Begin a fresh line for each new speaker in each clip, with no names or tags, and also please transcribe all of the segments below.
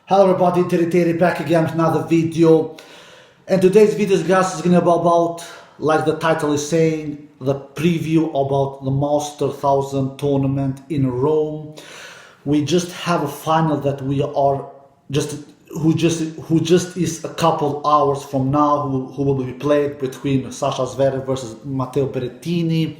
Hello everybody, Terry back again with another video. And today's video, guys, is gonna be about, like the title is saying, the preview about the Master 1000 tournament in Rome. We just have a final that we are who just is a couple hours from now, who will be played between Sasha Zverev versus Matteo Berrettini.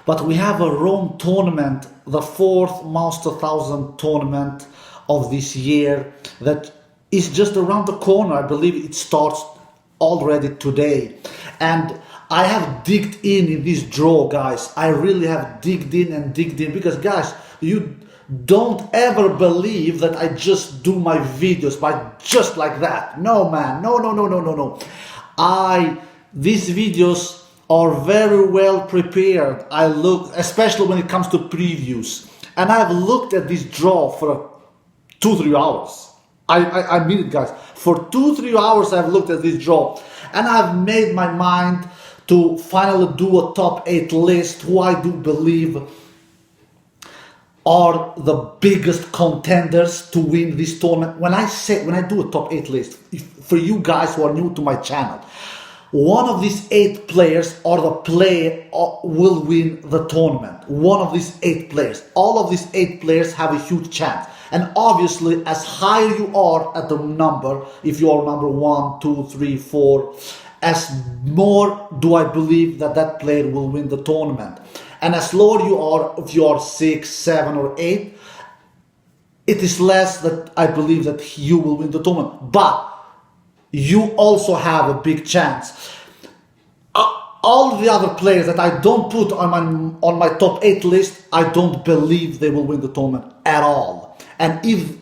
But we have a Rome tournament, the fourth Master 1000 tournament of this year, that is just around the corner. I believe it starts already today, and I have digged in this draw, guys. I really have digged in because, guys, you don't ever believe that I just do my videos by just like that. No, man, no. These videos are very well prepared. I look, especially when it comes to previews, and I've looked at this draw for 2-3 hours. I mean it, guys. For 2-3 hours I've looked at this draw, and I've made my mind to finally do a top 8 list who I do believe are the biggest contenders to win this tournament. When I do a top 8 list, for you guys who are new to my channel, one of these 8 players will win the tournament. One of these 8 players. All of these 8 players have a huge chance. And obviously, as higher you are at the number, if you are number 1, 2, 3, 4, as more do I believe that player will win the tournament. And as lower you are, if you are 6, 7, or 8, it is less that I believe that you will win the tournament. But you also have a big chance. All the other players that I don't put on my top 8 list, I don't believe they will win the tournament at all. And if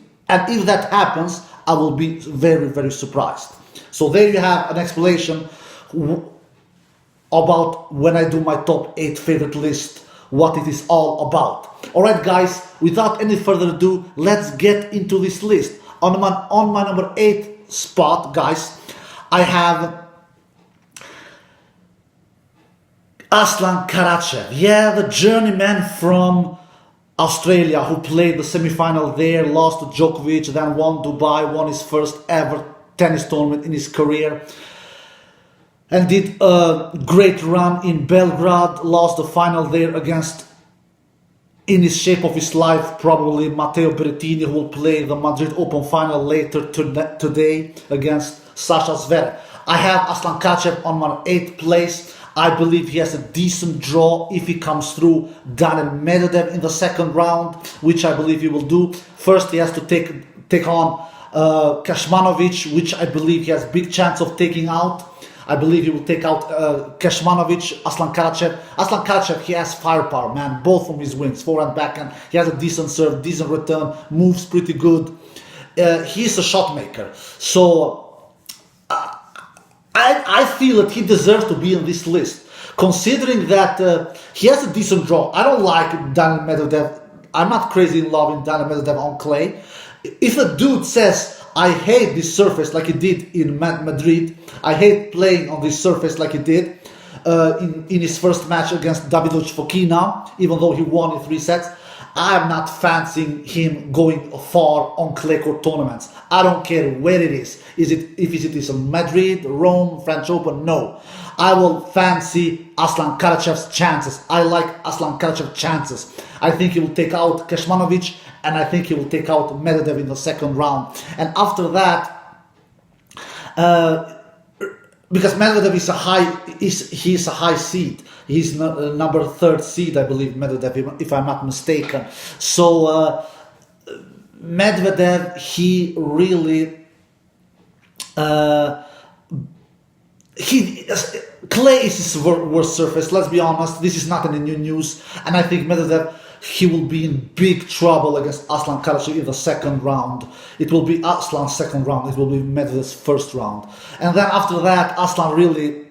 that happens, I will be very, very surprised. So there you have an explanation about when I do my top 8 favorite list, what it is all about. Alright, guys, without any further ado, let's get into this list. On my number 8 spot, guys, I have Aslan Karachay. Yeah, the journeyman from Australia, who played the semi-final there, lost to Djokovic, then won Dubai, won his first ever tennis tournament in his career, and did a great run in Belgrade, lost the final there against, in his shape of his life, probably Matteo Berrettini, who will play the Madrid Open final later today against Sasha Zverev. I have Aslan Karachay on my 8th place. I believe he has a decent draw if he comes through Daniil Medvedev in the second round, which I believe he will do. First, he has to take on Kecmanovic, which I believe he has big chance of taking out. I believe he will take out Kecmanovic. Aslan Karachay, he has firepower, man, both from his wings, forehand, backhand. He has a decent serve, decent return, moves pretty good. He's a shot maker. So I feel that he deserves to be on this list, considering that he has a decent draw. I don't like Daniil Medvedev. I'm not crazy in love with Daniil Medvedev on clay. If a dude says, I hate this surface like he did in Madrid, I hate playing on this surface like he did in his first match against Davidovich Fokina, even though he won in 3 sets, I'm not fancying him going far on clay court tournaments. I don't care where it is. If it is Madrid, Rome, French Open, no. I will fancy Aslan Karachay's chances. I like Aslan Karachay's chances. I think he will take out Kecmanovic, and I think he will take out Medvedev in the second round. And after that, because Medvedev is a high seed. He's number 3rd seed, I believe, Medvedev, if I'm not mistaken. So Medvedev, he really clay is his worst surface. Let's be honest. This is not any new news, and I think Medvedev, he will be in big trouble against Aslan Karachay in the second round. It will be Aslan's second round. It will be Medvedev's first round. And then after that, Aslan really,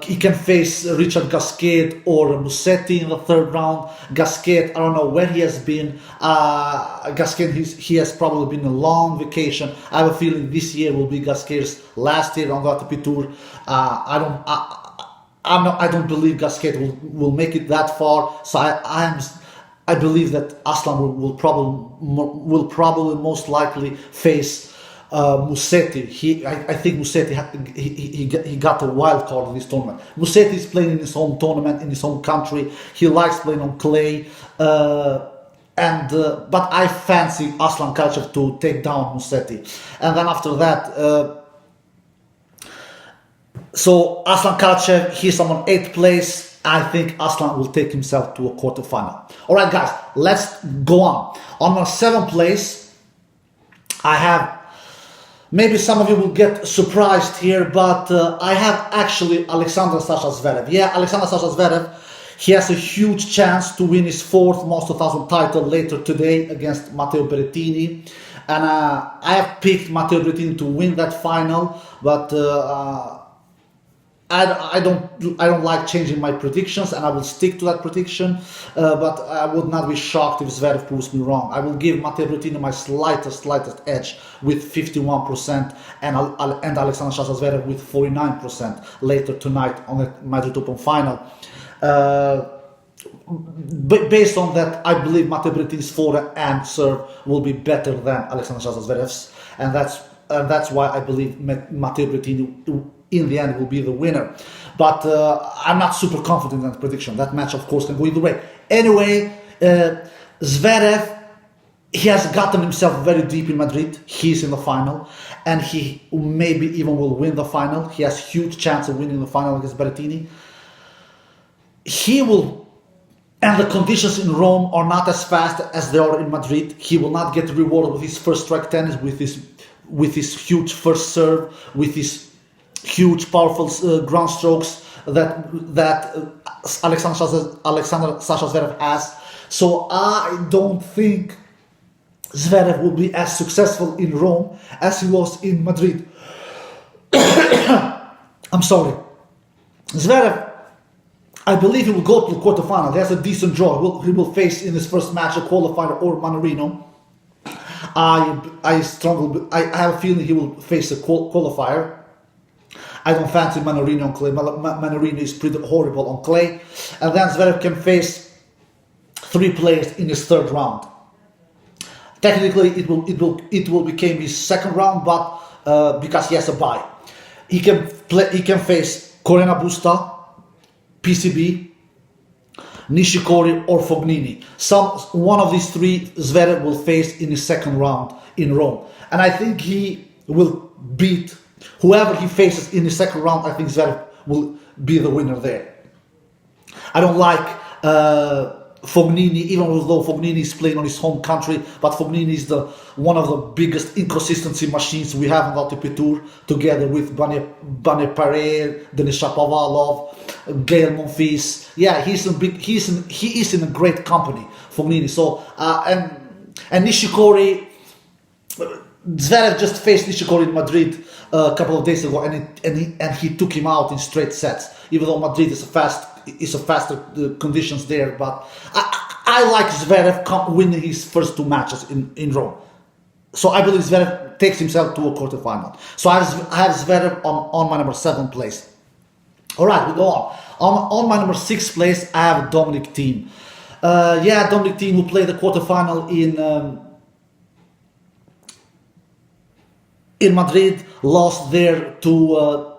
he can face Richard Gasquet or Musetti in the 3rd round. Gasquet, I don't know where he has been. Gasquet, he has probably been a long vacation. I have a feeling this year will be Gasquet's last year on the ATP Tour. I don't believe Gasquet will make it that far. So I believe that Aslan will probably most likely face Musetti. I think Musetti he got a wild card in this tournament. Musetti is playing in his home tournament in his home country. He likes playing on clay, but I fancy Aslan Karachay to take down Musetti, and then after that. So Aslan Karachay, he's on 8th place. I think Aslan will take himself to a quarterfinal. All right, guys, let's go on. On my 7th place, I have, maybe some of you will get surprised here, but I have actually Alexander Sasha Zverev. Yeah, Alexander Sasha Zverev, he has a huge chance to win his 4th Master 1000 title later today against Matteo Berrettini. And I have picked Matteo Berrettini to win that final, but I don't like changing my predictions, and I will stick to that prediction. But I would not be shocked if Zverev proves me wrong. I will give Matteo Berrettini my slightest edge with 51%, and Alexander Sasha Zverev with 49% later tonight on the Madrid Open final. But based on that, I believe Matteo Berrettini's forehand and serve will be better than Alexander Sasha Zverev's, and that's why I believe Matteo Berrettini in the end will be the winner. But I'm not super confident in that prediction. That match, of course, can go either way. Anyway, Zverev, he has gotten himself very deep in Madrid. He's in the final, and he maybe even will win the final. He has huge chance of winning the final against Berrettini. He will, and the conditions in Rome are not as fast as they are in Madrid. He will not get rewarded with his first strike tennis, with his huge first serve, with his huge, powerful ground strokes that Alexander Sasha Zverev has. So I don't think Zverev will be as successful in Rome as he was in Madrid. I'm sorry. Zverev, I believe he will go to the quarterfinal. He has a decent draw. He will face in his first match a qualifier or Mannarino. I have a feeling he will face a qualifier. I don't fancy Mannarino on clay. Mannarino is pretty horrible on clay. And then Zverev can face 3 players in his 3rd round. Technically, it will become his 2nd round, but because he has a bye, he can face Corena Busta, PCB, Nishikori, or Fognini. One of these 3 Zverev will face in his 2nd round in Rome, and I think he will beat whoever he faces in the 2nd round. I think Zverev will be the winner there. I don't like Fognini, even though Fognini is playing on his home country, but Fognini is one of the biggest inconsistency machines we have on the ATP Tour, together with Bane Paré, Denis Shapovalov, Gael Monfils. Yeah, he is in a great company, Fognini. So and Nishikori, Zverev just faced Nishikori in Madrid a couple of days ago, and he took him out in straight sets. Even though Madrid is a faster conditions there, but I like Zverev winning his first 2 matches in Rome. So I believe Zverev takes himself to a quarterfinal. So I have Zverev on my number 7th place. All right, we go on. On my number 6th place, I have Dominic Thiem. Dominic Thiem will play the quarterfinal in Madrid, lost there to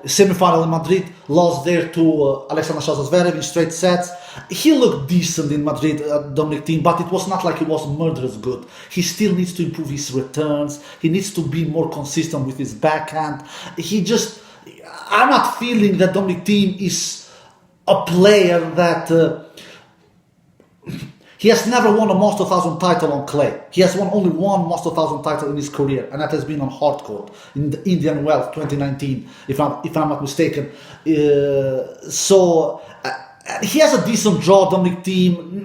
semi-final in Madrid, lost there to Alexander Sasha Zverev in straight sets. He looked decent in Madrid, Dominic Thiem, but it was not like he was murderous good. He still needs to improve his returns. He needs to be more consistent with his backhand. I'm not feeling that Dominic Thiem is a player that he has never won a Master 1000 title on clay. He has won only 1 Master 1000 title in his career, and that has been on hard court in the Indian Wells 2019, if I'm not mistaken. So he has a decent draw, Dominic Thiem.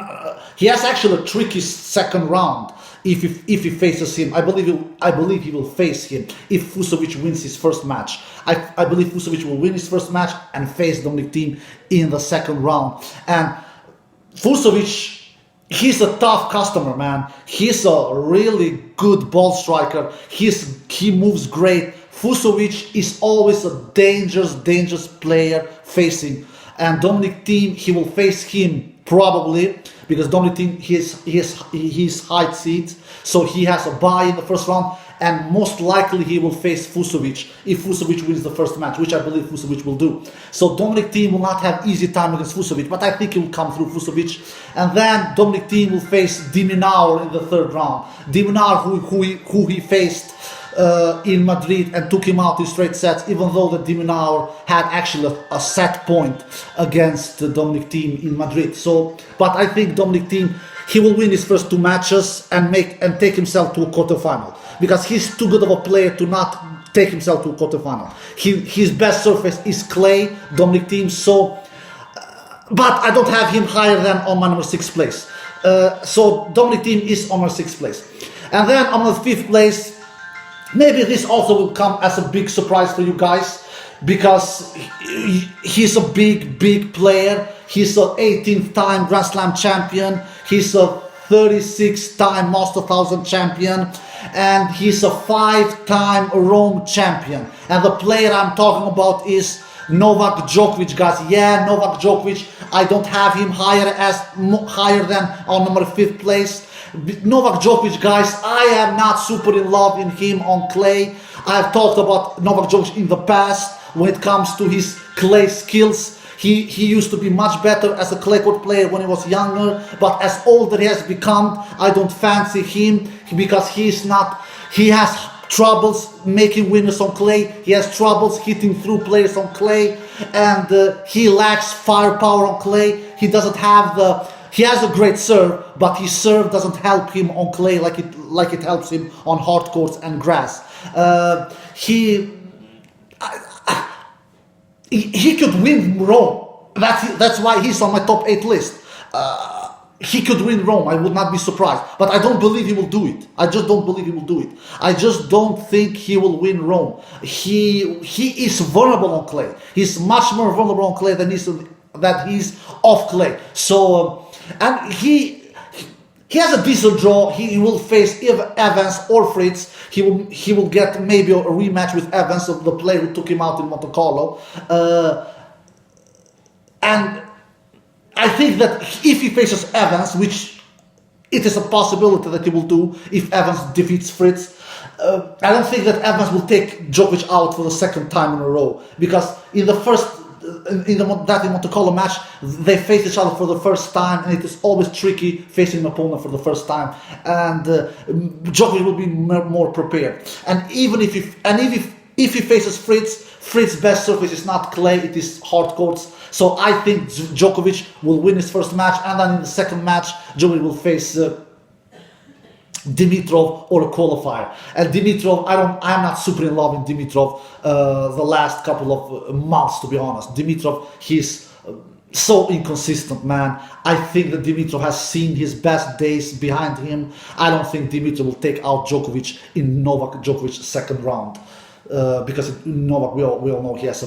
He has actually a tricky 2nd round if he faces him. I believe he will face him if Fusovic wins his first match. I believe Fusovic will win his first match and face Dominic Thiem in the 2nd round. And Fusovic, he's a tough customer, man. He's a really good ball striker. He moves great. Fusovic is always a dangerous player facing and Dominic Thiem, he will face him probably, because Dominic Thiem, he's height seed, so he has a bye in the first round, and most likely he will face Fucsovics if Fucsovics wins the first match, which I believe Fucsovics will do. So Dominic Thiem will not have easy time against Fucsovics, but I think he will come through Fucsovics. And then Dominic Thiem will face de Minaur in the third round. De Minaur, who he faced in Madrid and took him out in straight sets, even though the de Minaur had actually a set point against Dominic Thiem in Madrid. So, but I think Dominic Thiem, he will win his first two matches and take himself to a quarterfinal, because he's too good of a player to not take himself to a quarterfinal. His best surface is clay, Dominic Thiem. So, but I don't have him higher than on my number 6 place. So Dominic Thiem is on my 6th place, and then on the 5th place. Maybe this also will come as a big surprise for you guys, because he's a big player. He's an 18th time Grand Slam champion. He's a 36th time Master 1000 champion. And he's a 5-time Rome champion. And the player I'm talking about is Novak Djokovic, guys. Yeah, Novak Djokovic. I don't have him higher than on number 5th place. Novak Djokovic, guys, I am not super in love in him on clay. I've talked about Novak Djokovic in the past when it comes to his clay skills. He used to be much better as a clay court player when he was younger, but as older he has become, I don't fancy him, because he has troubles making winners on clay. He has troubles hitting through players on clay, and he lacks firepower on clay. He has a great serve, but his serve doesn't help him on clay like it helps him on hard courts and grass. He could win Rome. That's why he's on my top 8 list. He could win Rome. I would not be surprised, but I don't believe he will do it. I just don't believe he will do it. I just don't think he will win Rome. He is vulnerable on clay. He's much more vulnerable on clay than he's off clay. So. And he has a decent draw. He will face Evans or Fritz. He will get maybe a rematch with Evans, the player who took him out in Monte Carlo. And I think that if he faces Evans, which it is a possibility that he will do if Evans defeats Fritz, I don't think that Evans will take Djokovic out for the second time in a row, because in the Monte Carlo match, they face each other for the first time, and it is always tricky facing an opponent for the first time. And Djokovic will be more prepared. And even if he faces Fritz's best surface is not clay; it is hard courts. So I think Djokovic will win his first match, and then in the second match, Djokovic will face Dimitrov or a qualifier. And Dimitrov, I'm not super in love with Dimitrov the last couple of months, to be honest. Dimitrov, he's so inconsistent, man. I think that Dimitrov has seen his best days behind him. I don't think Dimitrov will take out Djokovic in Novak Djokovic's second round. Because Novak, we all know he has a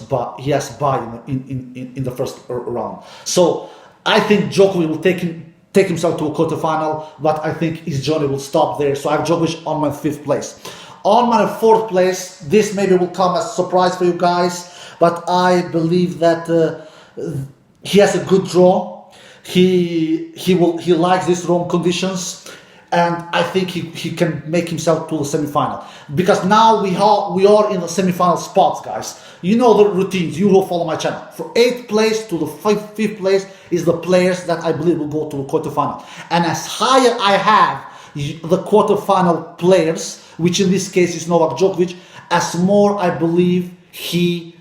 bye in the first round. So I think Djokovic will take himself to a quarterfinal, but I think his journey will stop there. So I have Djokovic on my 5th place. On my 4th place, this maybe will come as a surprise for you guys, but I believe that he has a good draw. He likes these Rome conditions, and I think he can make himself to the semi-final. Because now we are in the semi-final spots, guys. You know the routines, you who follow my channel. From 8th place to the 5th place is the players that I believe will go to the quarterfinal. And as higher I have the quarterfinal players, which in this case is Novak Djokovic, as more I believe he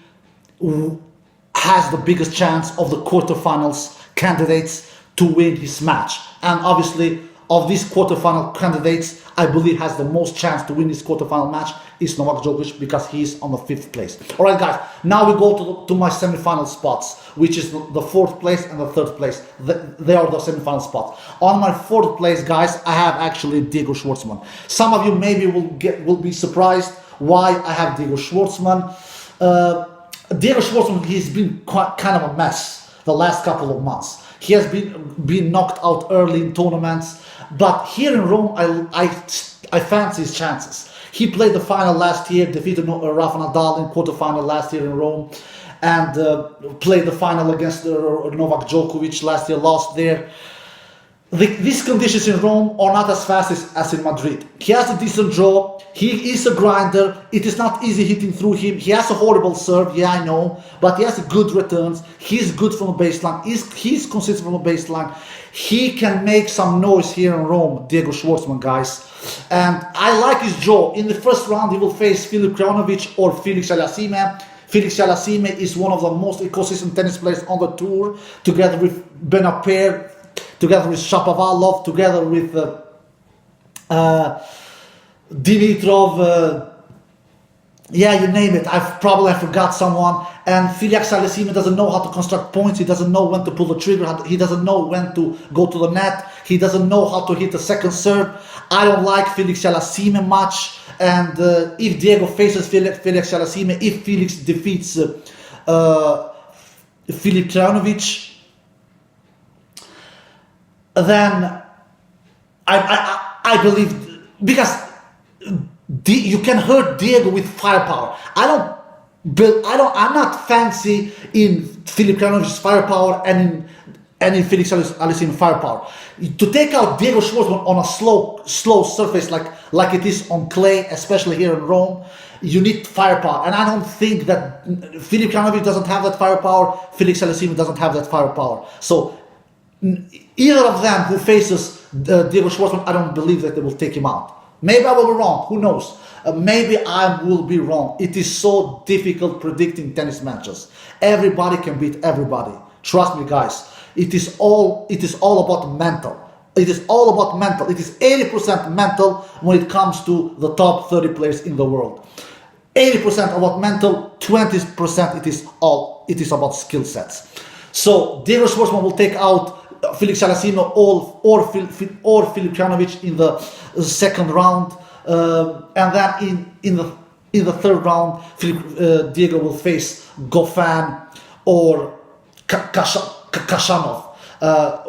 has the biggest chance of the quarterfinals candidates to win his match. And obviously, of these quarterfinal candidates, I believe has the most chance to win this quarterfinal match is Novak Djokovic, because he's on the 5th place. Alright guys, now we go to my semi-final spots, which is the 4th place and the 3rd place. They are the semi-final spots. On my 4th place, guys, I have actually Diego Schwartzman. Some of you maybe will be surprised why I have Diego Schwartzman. Diego Schwartzman, he's been kind of a mess the last couple of months. He has been knocked out early in tournaments, but here in Rome, I fancy his chances. He played the final last year, defeated Rafa Nadal in quarterfinal last year in Rome, and played the final against Novak Djokovic last year, lost there. These conditions in Rome are not as fast as in Madrid. He has a decent draw. He is a grinder. It is not easy hitting through him. He has a horrible serve, yeah, I know, but he has good returns. He's good from the baseline. He's consistent from the baseline. He can make some noise here in Rome, Diego Schwartzman, guys. And I like his draw. In the first round, he will face Filip Krajinovic or Felix Aliassime. Felix Aliassime is one of the most consistent tennis players on the tour, together with Benaper, together with Shapovalov, together with Dimitrov, yeah, you name it. I forgot someone. And Felix Aliassime doesn't know how to construct points. He doesn't know when to pull the trigger. He doesn't know when to go to the net. He doesn't know how to hit the second serve. I don't like Felix Aliassime much. And if Diego faces Felix Aliassime, if Felix defeats Filip Krajinovic, then I believe, because you can hurt Diego with firepower. I'm not fancy in Filip Krajinovic's firepower and in Felix Aliassime firepower. To take out Diego Schwartzman on a slow surface like it is on clay, especially here in Rome, you need firepower. And I don't think that Filip Krajinovic doesn't have that firepower. Felix Aliassime doesn't have that firepower. So either of them who faces Diego Schwartzman, I don't believe that they will take him out. Maybe I will be wrong, who knows? Maybe I will be wrong. It is so difficult predicting tennis matches. Everybody can beat everybody. Trust me, guys. It is all about mental. It is all about mental. It is 80% mental when it comes to the top 30 players in the world. 80% about mental, 20% it is about skill sets. So Diego Schwartzman will take out Felix Aliassime or Filip Krajinovic in the second round, and then in the third round, Diego will face Goffin or Khachanov.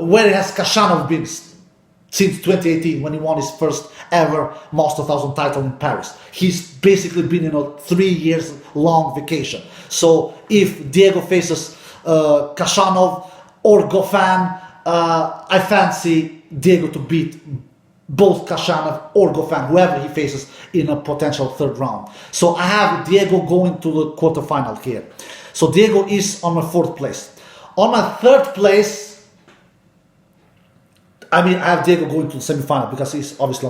Where has Khachanov been since 2018 when he won his first ever Master 1000 title in Paris? He's basically been in a 3 years long vacation. So if Diego faces Khachanov or Goffin, I fancy Diego to beat both Khachanov or Goffin, whoever he faces in a potential third round. So I have Diego going to the quarterfinal here. So Diego is on my fourth place. On my third place, I have Diego going to the semifinal because he's obviously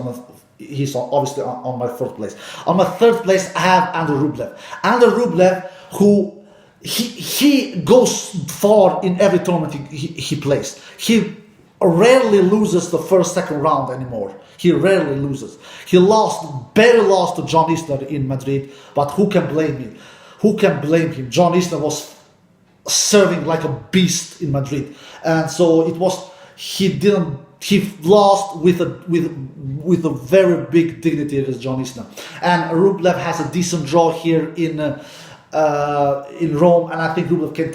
on my fourth place. On my third place, I have Andrei Rublev. Andrei Rublev, who he goes far in every tournament he plays. He rarely loses the second round anymore. He rarely loses. He barely lost to John Isner in Madrid, but who can blame him? Who can blame him? John Isner was serving like a beast in Madrid, and so he lost with a very big dignity against John Isner. And Rublev has a decent draw here in Rome, and I think Rublev can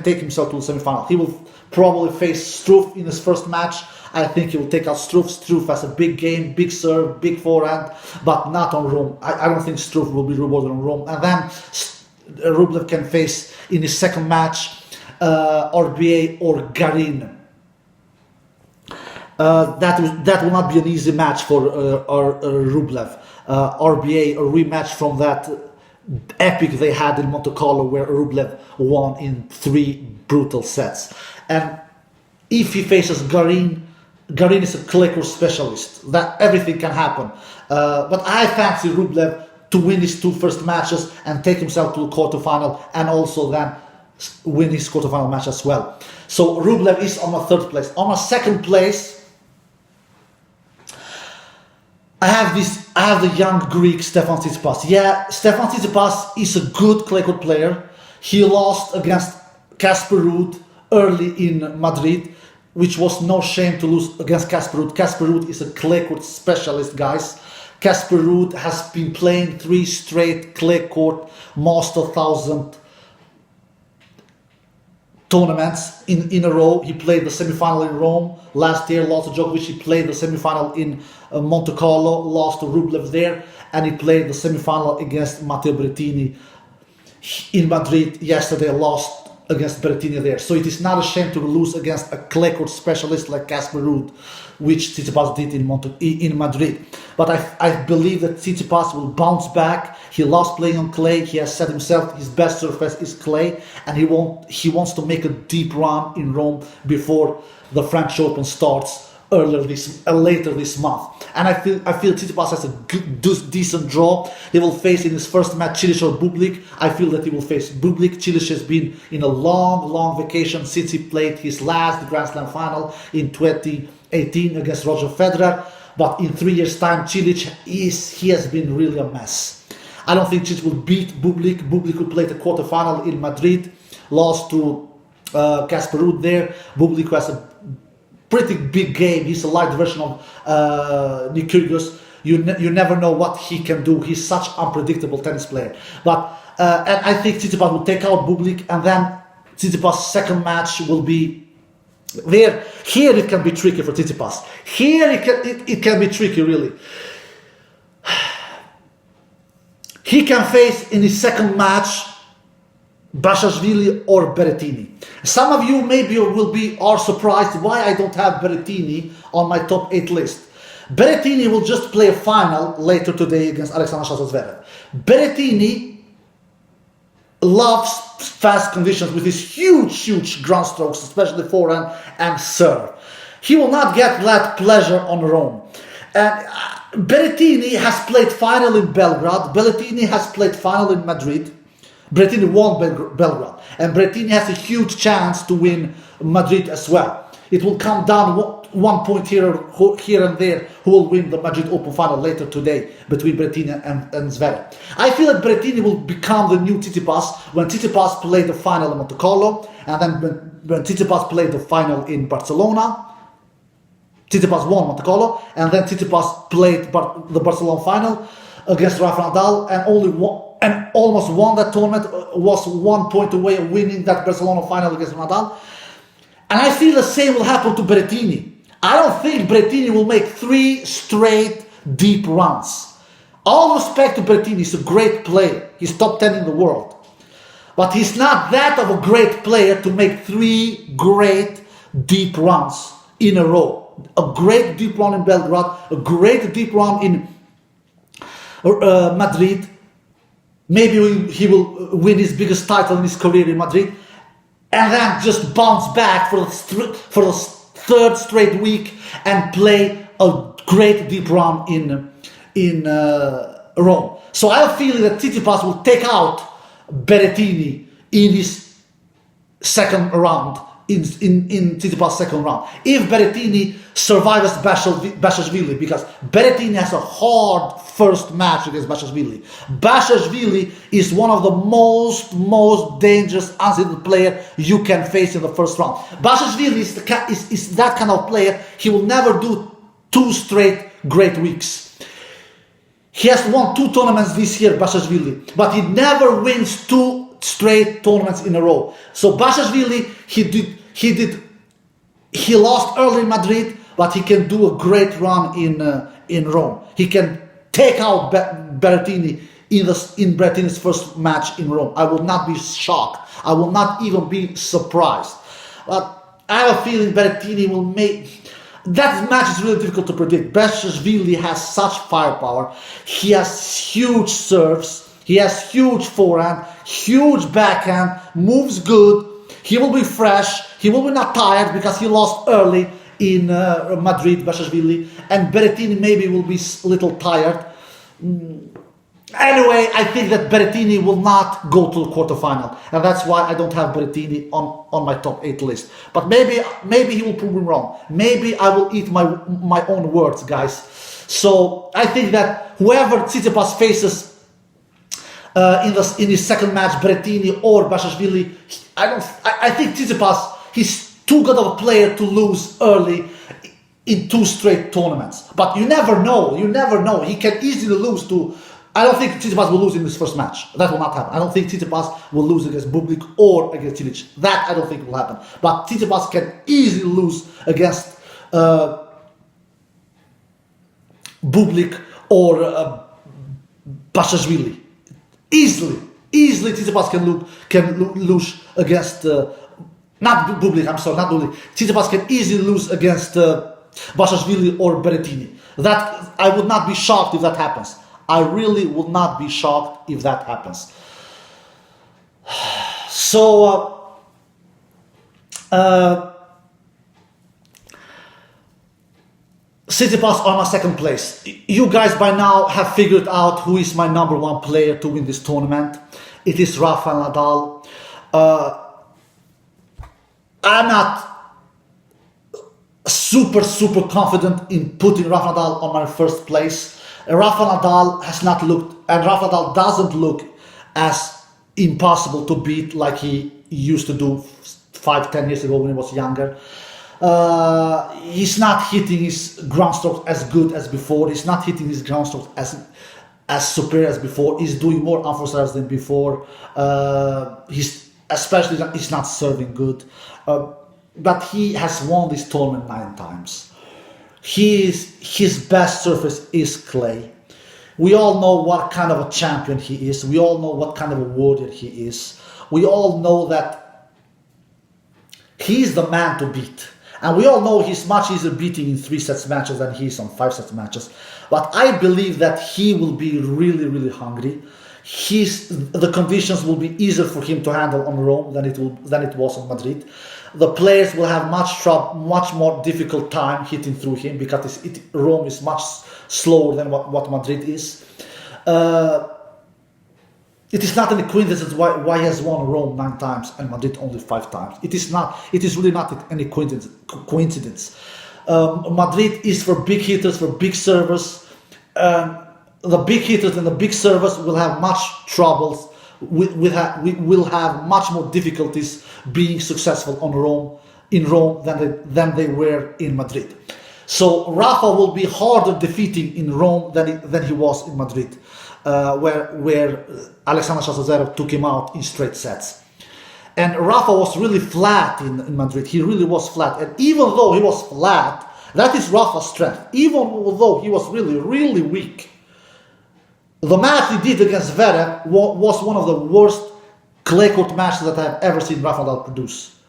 take himself to the semifinal. He will probably face Struff in his first match. I think he will take out Struff. Struff has a big game, big serve, big forehand, but not on Rome. I don't think Struff will be rewarded on Rome. And then Rublev can face in his second match RBA or Garin. That will not be an easy match for Rublev. RBA, a rematch from that epic they had in Monte Carlo where Rublev won in 3 brutal sets. And if he faces Garin is a clay court specialist. That everything can happen. But I fancy Rublev to win his 2 first matches and take himself to the quarterfinal, and also then win his quarterfinal match as well. So Rublev is on my third place. On my second place, I have the young Greek Stefan Tsitsipas. Yeah, Stefan Tsitsipas is a good clay court player. He lost against Casper Ruud early in Madrid, which was no shame to lose against Casper Ruud. Casper Ruud is a clay court specialist, guys. Casper Ruud has been playing 3 straight clay court Master 1000 tournaments in a row. He played the semifinal in Rome last year, lost to Djokovic. He played the semifinal in Monte Carlo, lost to Rublev there, and he played the semifinal against Matteo Berrettini in Madrid yesterday lost against Berrettini there. So it is not a shame to lose against a clay court specialist like Casper Ruud, which Tsitsipas did in Madrid. But I believe that Tsitsipas will bounce back. He loves playing on clay. He has said himself his best surface is clay, and he wants to make a deep run in Rome before the French Open starts later this month. And I feel Tsitsipas has a decent draw. He will face in his first match Cilic or Bublik. I feel that he will face Bublik. Cilic has been in a long vacation since he played his last Grand Slam final in 2018 against Roger Federer. But in 3 years' time, Cilic has been really a mess. I don't think Cilic will beat Bublik. Bublik who played the quarterfinal in Madrid, lost to Casper Ruud there. Bublik has a pretty big game. He's a light version of Nick Kyrgios. You never know what he can do. He's such an unpredictable tennis player. But and I think Tsitsipas will take out Bublik, and then Tsitsipas' second match will be there. Here it can be tricky for Tsitsipas. Here it can be tricky, really. He can face in his second match Basilashvili or Berrettini. Some of you maybe are surprised why I don't have Berrettini on my top 8 list. Berrettini will just play a final later today against Alexander Zverev. Berrettini loves fast conditions with his huge ground strokes, especially forehand and serve. He will not get that pleasure on Rome. And Berrettini has played final in Belgrade. Berrettini has played final in Madrid. Berrettini won Belgrade, and Berrettini has a huge chance to win Madrid as well. It will come down 1 point here and there who will win the Madrid Open final later today between Berrettini and Zverev. I feel that Berrettini will become the new Tsitsipas when Tsitsipas played the final in Monte Carlo, and then when Tsitsipas played the final in Barcelona. Tsitsipas won Monte Carlo, and then Tsitsipas played the Barcelona final against Rafa Nadal and almost won that tournament, was 1 point away of winning that Barcelona final against Nadal. And I feel the same will happen to Berrettini. I don't think Berrettini will make 3 straight deep runs. All respect to Berrettini, he's a great player. He's top 10 in the world. But he's not that of a great player to make 3 great deep runs in a row. A great deep run in Belgrade, a great deep run in Madrid. Maybe he will win his biggest title in his career in Madrid, and then just bounce back for the third straight week and play a great deep run in Rome. So I have a feeling that Tsitsipas will take out Berrettini in his second round, in Tsitsipas' second round. If Berrettini survives Basilashvili, because Berrettini has a hard first match against Basilashvili. Basilashvili is one of the most dangerous unseeded player you can face in the first round. Basilashvili is that kind of player. He will never do 2 straight great weeks. He has won 2 tournaments this year, Basilashvili, but he never wins 2 straight tournaments in a row. So Basilashvili, he lost early in Madrid, but he can do a great run in Rome. He can take out Berrettini in Berrettini's first match in Rome. I will not be shocked. I will not even be surprised. But I have a feeling Berrettini will make... That match is really difficult to predict. Basilashvili has such firepower. He has huge serves. He has huge forehand, huge backhand, moves good. He will be fresh. He will be not tired because he lost early in Madrid, Basilashvili, and Berrettini maybe will be a little tired. Anyway, I think that Berrettini will not go to the quarterfinal, and that's why I don't have Berrettini on my top 8 list. But maybe he will prove me wrong. Maybe I will eat my own words, guys. So I think that whoever Tsitsipas faces in his second match, Berrettini or Basilashvili, I think Tsitsipas, he's too good of a player to lose early in 2 straight tournaments. But you never know. He can easily lose to... I don't think Tsitsipas will lose in his first match. That will not happen. I don't think Tsitsipas will lose against Bublik or against Cilic. That I don't think will happen. But Tsitsipas can easily lose against Bublik or Basilashvili. Easily. Easily, Tsitsipas can lose against not Bublik. I'm sorry, not Bublik. Tsitsipas can easily lose against Bashashvili or Berrettini. That I would not be shocked if that happens. I really would not be shocked if that happens. So Tsitsipas on my second place. You guys by now have figured out who is my number one player to win this tournament. It is Rafa Nadal. I'm not super confident in putting Rafa Nadal on my first place. Rafa Nadal has not looked, and Rafa Nadal doesn't look as impossible to beat like he used to do 5-10 years ago when he was younger. He's not hitting his ground strokes as good as before. He's not hitting his ground strokes as superior as before. He's doing more unforced errors than before. He's not serving good. But he has won this tournament 9 times. His best surface is clay. We all know what kind of a champion he is. We all know what kind of a warrior he is. We all know that he's the man to beat. And we all know he's much easier beating in 3 sets matches than he is on 5 sets matches. But I believe that he will be really hungry. The conditions will be easier for him to handle on Rome than it was on Madrid. The players will have much more difficult time hitting through him because Rome is much slower than what Madrid is. It is not any coincidence why he has won Rome 9 times and Madrid only 5 times. It is really not any coincidence. Madrid is for big hitters, for big servers. The big hitters and the big servers will have much troubles. We will have much more difficulties being successful in Rome than they were in Madrid. So Rafa will be harder defeating in Rome than he was in Madrid, where Alexander Zverev took him out in straight sets. And Rafa was really flat in Madrid. He really was flat. And even though he was flat, that is Rafa's strength. Even though he was really weak, the match he did against Zverev was one of the worst clay court matches that I have ever seen Rafa Nadal produce.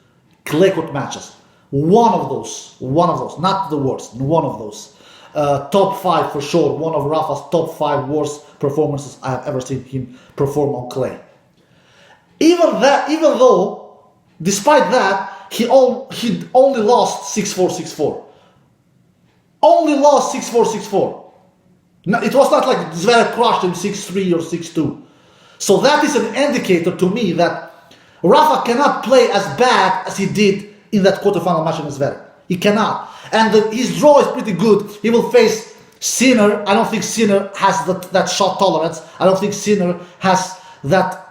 Clay court matches. One of those, not the worst, one of those. Top 5 for sure, one of Rafa's top 5 worst performances I have ever seen him perform on clay. Even though, despite that, he only lost 6-4, 6-4. Only lost 6-4, 6-4. No, it was not like Zverev crushed him 6-3 or 6-2. So that is an indicator to me that Rafa cannot play as bad as he did in that quarterfinal match against Zverev. He cannot. And his draw is pretty good. He will face Sinner. I don't think Sinner has that shot tolerance. I don't think Sinner has that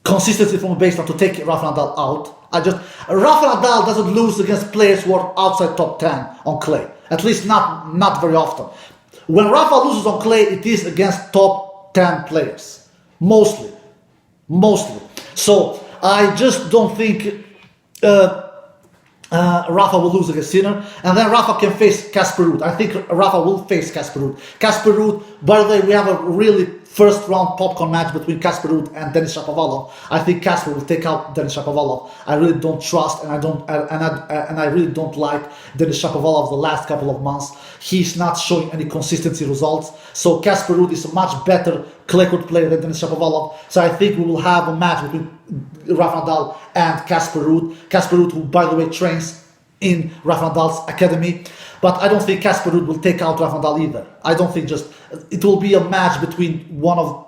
consistency from a baseline to take Rafa Nadal out. Rafa Nadal doesn't lose against players who are outside top 10 on clay. At least not very often. When Rafa loses on clay, it is against top 10 players. Mostly. So I just don't think Rafa will lose against Sinner, and then Rafa can face Casper Ruud. I think Rafa will face Casper Ruud. Casper Ruud, by the way, we have a really first round popcorn match between Casper Ruud and Denis Shapovalov. I think Casper will take out Denis Shapovalov. I really don't trust and I really don't like Denis Shapovalov the last couple of months. He's not showing any consistency results. So Casper Ruud is a much better clay court player than Denis Shapovalov. So I think we will have a match between Rafa Nadal and Casper Ruud. Casper Ruud, who by the way trains in Rafa Nadal's academy. But I don't think Casper Ruud will take out Rafa Nadal either. I don't think it will be a match between one of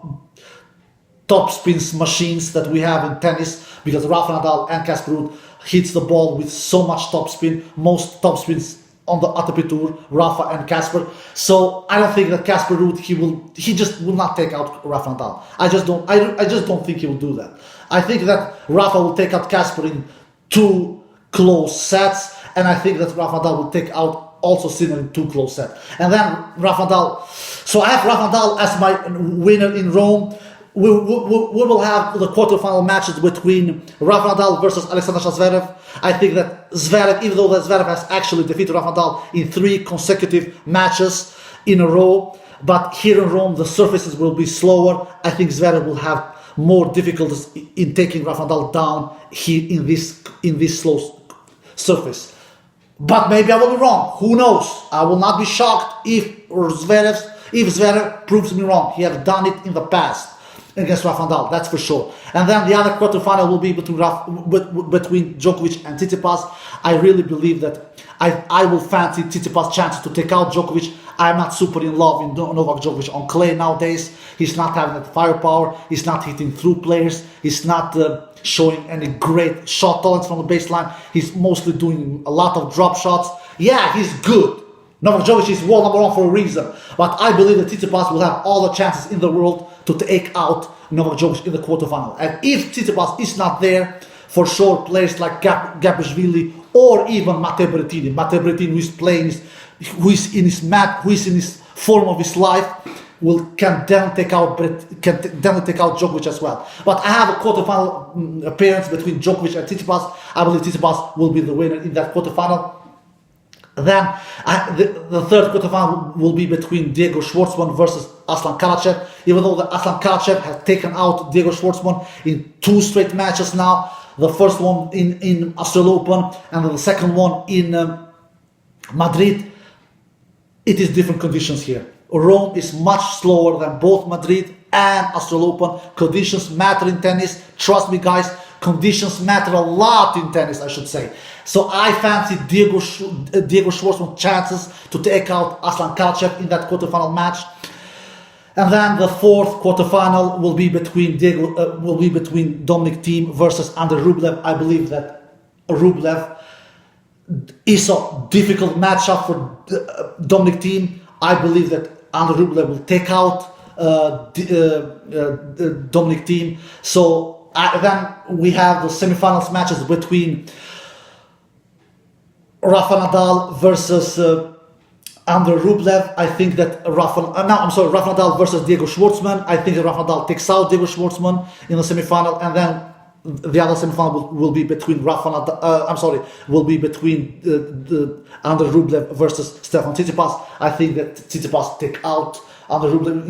top spins machines that we have in tennis, because Rafa Nadal and Casper Ruud hits the ball with so much top spin, most top spins on the ATP Tour, Rafa and Casper. So I don't think that Casper Ruud, he just will not take out Rafa Nadal. I just don't think he will do that. I think that Rafa will take out Casper in 2 close sets, and I think that Rafa Nadal will take out also Sinner in 2 close sets. And then Rafa Nadal. So I have Rafa Nadal as my winner in Rome. We will have the quarterfinal matches between Rafa Nadal versus Alexander Zverev. I think that Zverev, even though that Zverev has actually defeated Rafa Nadal in 3 consecutive matches in a row, but here in Rome the surfaces will be slower. I think Zverev more difficulties in taking Rafa Nadal down here in this slow surface. But maybe I will be wrong. Who knows? I will not be shocked if Zverev proves me wrong. He has done it in the past against Rafa Nadal, that's for sure. And then the other quarterfinal will be between Djokovic and Tsitsipas. I really believe that I will fancy Tsitsipas' chances to take out Djokovic. I'm not super in love with Novak Djokovic on clay nowadays. He's not having that firepower. He's not hitting through players. He's not showing any great shot tolerance from the baseline. He's mostly doing a lot of drop shots. Yeah, he's good. Novak Djokovic is world number one for a reason. But I believe that Tsitsipas will have all the chances in the world to take out Novak Djokovic in the quarterfinal. And if Tsitsipas is not there, for sure players like Gabashvili or even Matteo Berrettini, who is in his form of his life, can then take out Djokovic as well. But I have a quarterfinal appearance between Djokovic and Tsitsipas. I believe Tsitsipas will be the winner in that quarterfinal. Then the third quarterfinal will be between Diego Schwartzman versus Aslan Karachay. Even though the Aslan Karachay has taken out Diego Schwartzman in 2 straight matches now, the first one in Australian Open and then the second one in Madrid, it is different conditions here. Rome is much slower than both Madrid and Australian Open. Conditions matter in tennis. Trust me, guys. Conditions matter a lot in tennis, I should say. So I fancy Diego Schwartzman's chances to take out Aslan Karachay in that quarterfinal match. And then the fourth quarterfinal will be between Dominic Thiem versus Andrei Rublev. I believe that Rublev is a difficult matchup for Dominic Thiem. I believe that Andrei Rublev will take out Dominic Thiem. So then we have the semifinals matches between Rafa Nadal versus Andrei Rublev. I think that Rafa Nadal versus Diego Schwartzman. I think that Rafa Nadal takes out Diego Schwartzman in the semifinal, and then the other semifinal will be between Andrei Rublev versus Stefan Tsitsipas. I think that Tsitsipas take out Andrei Rublev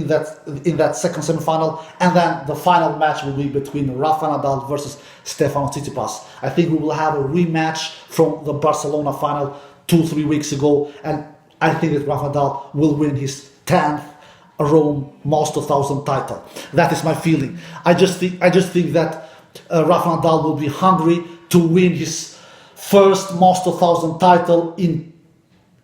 in that second semifinal, and then the final match will be between Rafa Nadal versus Stefan Tsitsipas. I think we will have a rematch from the Barcelona final 2-3 weeks ago, and I think that Rafa Nadal will win his 10th Rome Master 1000 title. That is my feeling. I just think that Rafa Nadal will be hungry to win his first Master 1000 title.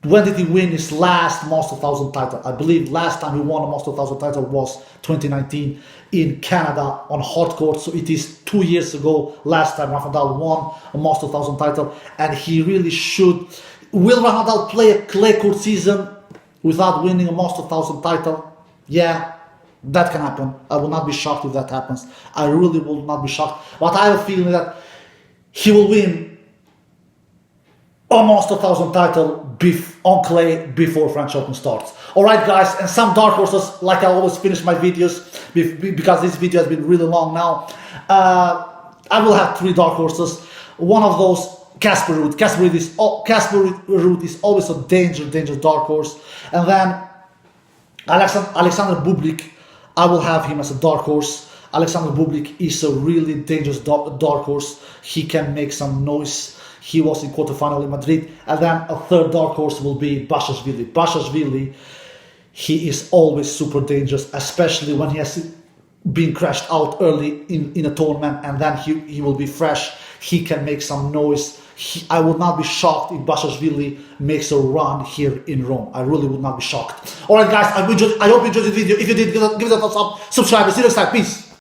When did he win his last Master 1000 title? I believe last time he won a Master 1000 title was 2019 in Canada on hard court. So it is 2 years ago last time Rafa Nadal won a Master 1000 title, and he really should. Will Rafa Nadal play a clay court season without winning a Master 1000 title? Yeah, that can happen. I will not be shocked if that happens. I really will not be shocked. But I have a feeling that he will win a Master 1000 title on clay before French Open starts. Alright guys, and some dark horses, like I always finish my videos, because this video has been really long now. I will have 3 dark horses. One of those, Casper Ruud. Casper Ruud is always a dangerous dark horse. And then Alexander Bublik, I will have him as a dark horse. Alexander Bublik is a really dangerous dark horse. He can make some noise. He was in quarterfinal in Madrid. And then a third dark horse will be Bashashvili. Bashashvili, he is always super dangerous, especially when he has been crashed out early in a tournament, and then he will be fresh. He can make some noise. I would not be shocked if Bashashvili makes a run here in Rome. I really would not be shocked. Alright guys, I hope you enjoyed the video. If you did, give it a thumbs up, subscribe, and see you next time. Peace.